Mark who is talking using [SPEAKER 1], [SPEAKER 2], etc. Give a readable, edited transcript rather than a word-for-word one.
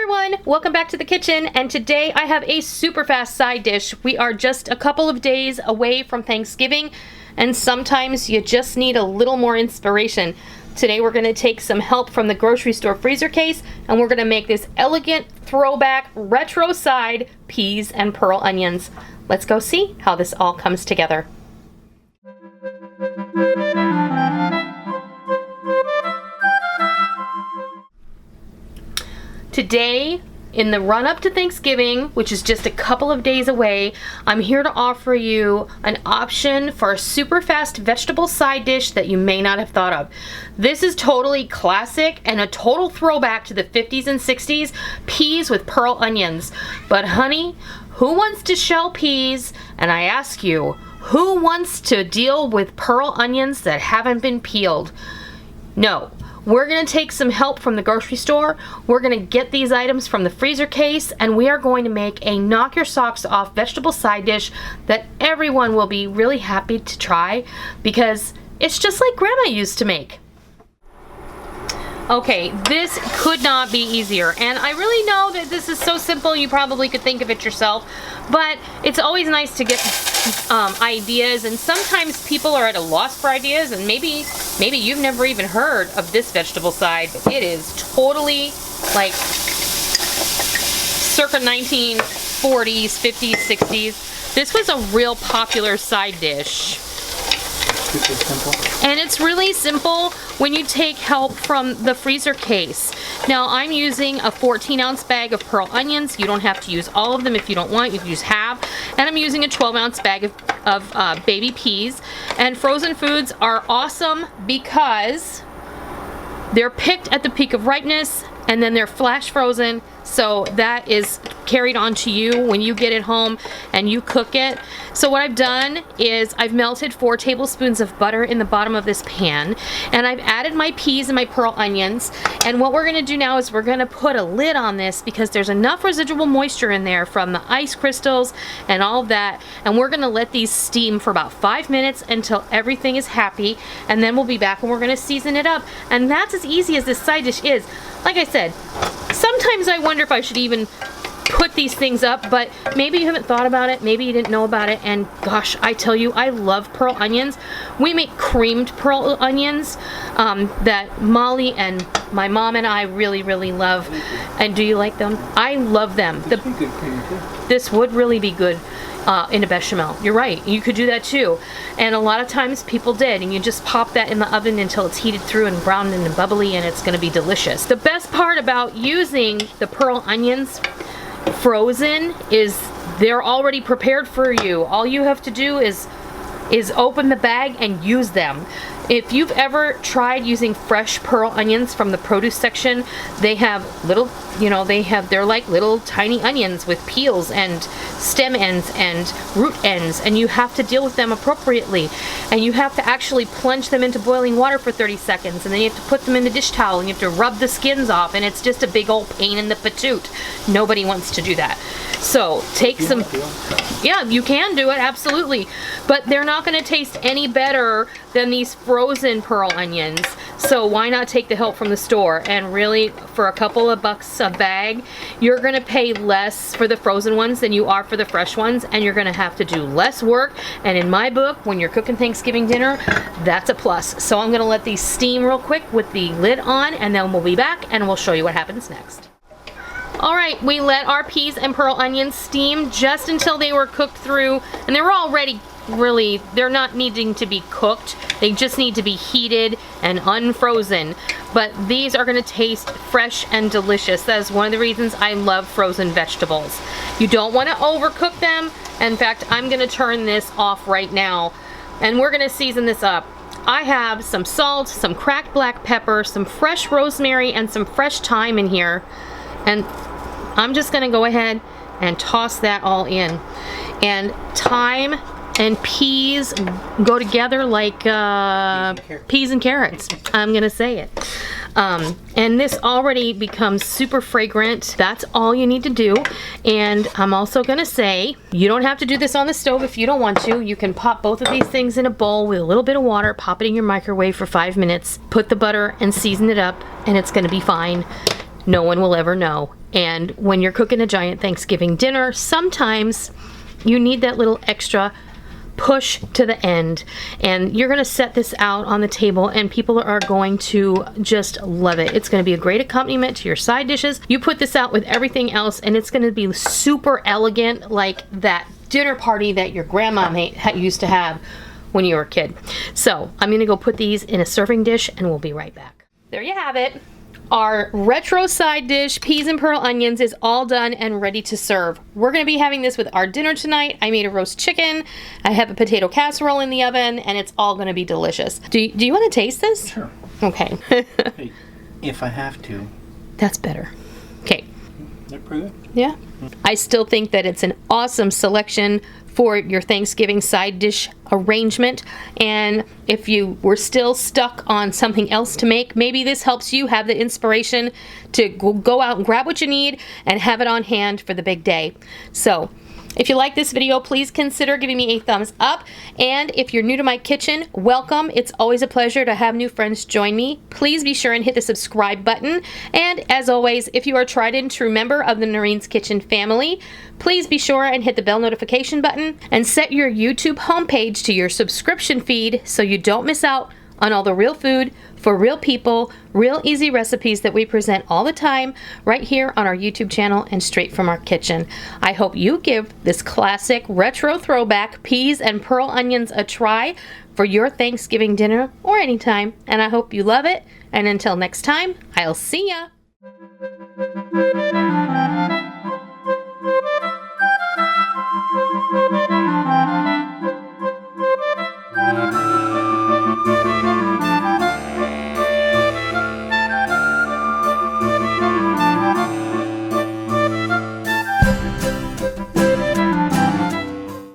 [SPEAKER 1] everyone, welcome back to the kitchen, and today I have a super fast side dish. We are just a couple of days away from Thanksgiving, and sometimes you just need a little more inspiration. Today we're going to take some help from the grocery store freezer case, and we're going to make this elegant throwback retro side peas and pearl onions. Let's go see how this all comes together. Today, in the run-up to Thanksgiving, which is just a couple of days away, I'm here to offer you an option for a super fast vegetable side dish that you may not have thought of. This is totally classic and a total throwback to the 50s and 60s, peas with pearl onions. But honey, who wants to shell peas? And I ask you, who wants to deal with pearl onions that haven't been peeled? No. We're going to take some help from the grocery store. We're going to get these items from the freezer case, and we are going to make a knock your socks off vegetable side dish that everyone will be really happy to try because it's just like Grandma used to make. Okay, this could not be easier, and I really know that this is so simple you probably could think of it yourself, but it's always nice to get ideas, and sometimes people are at a loss for ideas, and maybe you've never even heard of this vegetable side, but it is totally like circa 1940s, 50s, 60s. This was a real popular side dish.
[SPEAKER 2] Super simple.
[SPEAKER 1] And it's really simple when you take help from the freezer case. Now I'm using a 14-ounce bag of pearl onions. You don't have to use all of them if you don't want. You can use half. And I'm using a 12-ounce bag of baby peas. And frozen foods are awesome because they're picked at the peak of ripeness and then they're flash frozen, so that is carried on to you when you get it home and you cook it. So what I've done is I've melted 4 tablespoons of butter in the bottom of this pan, and I've added my peas and my pearl onions, and what we're going to do now is we're going to put a lid on this because there's enough residual moisture in there from the ice crystals and all of that, and we're going to let these steam for about 5 minutes until everything is happy, and then we'll be back and we're going to season it up. And that's as easy as this side dish is. Like I said, sometimes I wonder if I should even put these things up, but maybe you haven't thought about it, maybe you didn't know about it, and gosh, I tell you, I love pearl onions. We make creamed pearl onions that Molly and my mom and I really, really love. And do you like them? I love them. This would really be good in a bechamel. You're right, you could do that too. And a lot of times people did, and you just pop that in the oven until it's heated through and browned and bubbly, and it's going to be delicious. The best part about using the pearl onions frozen is they're already prepared for you. All you have to do is open the bag and use them. If you've ever tried using fresh pearl onions from the produce section, they have little, they're like little tiny onions with peels and stem ends and root ends, and you have to deal with them appropriately. And you have to actually plunge them into boiling water for 30 seconds, and then you have to put them in the dish towel, and you have to rub the skins off, and it's just a big old pain in the patoot. Nobody wants to do that. So take some, yeah, you can do it, absolutely. But they're not going to taste any better than these frozen pearl onions. So why not take the help from the store? And really, for a couple of bucks a bag, you're going to pay less for the frozen ones than you are for the fresh ones, and you're going to have to do less work. And in my book, when you're cooking Thanksgiving dinner, that's a plus. So I'm going to let these steam real quick with the lid on, and then we'll be back and we'll show you what happens next. Alright, we let our peas and pearl onions steam just until they were cooked through, and they were already they're not needing to be cooked. They just need to be heated and unfrozen. But these are going to taste fresh and delicious. That is one of the reasons I love frozen vegetables. You don't want to overcook them. In fact, I'm going to turn this off right now, and we're going to season this up. I have some salt, some cracked black pepper, some fresh rosemary, and some fresh thyme in here. And I'm just going to go ahead and toss that all in. And thyme and peas go together like peas and carrots. I'm going to say it. And this already becomes super fragrant. That's all you need to do. And I'm also going to say, you don't have to do this on the stove if you don't want to. You can pop both of these things in a bowl with a little bit of water, pop it in your microwave for 5 minutes, put the butter and season it up, and it's going to be fine. no one will ever know. And when you're cooking a giant Thanksgiving dinner, sometimes you need that little extra push to the end, and you're going to set this out on the table and people are going to just love it. It's going to be a great accompaniment to your side dishes. You put this out with everything else and it's going to be super elegant, like that dinner party that your grandma used to have when you were a kid. So I'm going to go put these in a serving dish and we'll be right back. There you have it. Our retro side dish, peas and pearl onions, is all done and ready to serve. We're going to be having this with our dinner tonight. I made a roast chicken. I have a potato casserole in the oven, and it's all going to be delicious. Do you want to taste this?
[SPEAKER 2] Sure.
[SPEAKER 1] Okay.
[SPEAKER 2] Hey, if I have to.
[SPEAKER 1] That's better. Okay.
[SPEAKER 2] They're pretty good.
[SPEAKER 1] Yeah. I still think that it's an awesome selection for your Thanksgiving side dish arrangement. And if you were still stuck on something else to make, maybe this helps you have the inspiration to go out and grab what you need and have it on hand for the big day. So if you like this video, please consider giving me a thumbs up. And if you're new to my kitchen, welcome. It's always a pleasure to have new friends join me. Please be sure and hit the subscribe button. And as always, if you are a tried and true member of the Noreen's Kitchen family, please be sure and hit the bell notification button and set your YouTube homepage to your subscription feed so you don't miss out on all the real food for real people, real easy recipes that we present all the time right here on our YouTube channel and straight from our kitchen. I hope you give this classic retro throwback peas and pearl onions a try for your Thanksgiving dinner or anytime, and I hope you love it. And until next time, I'll see ya.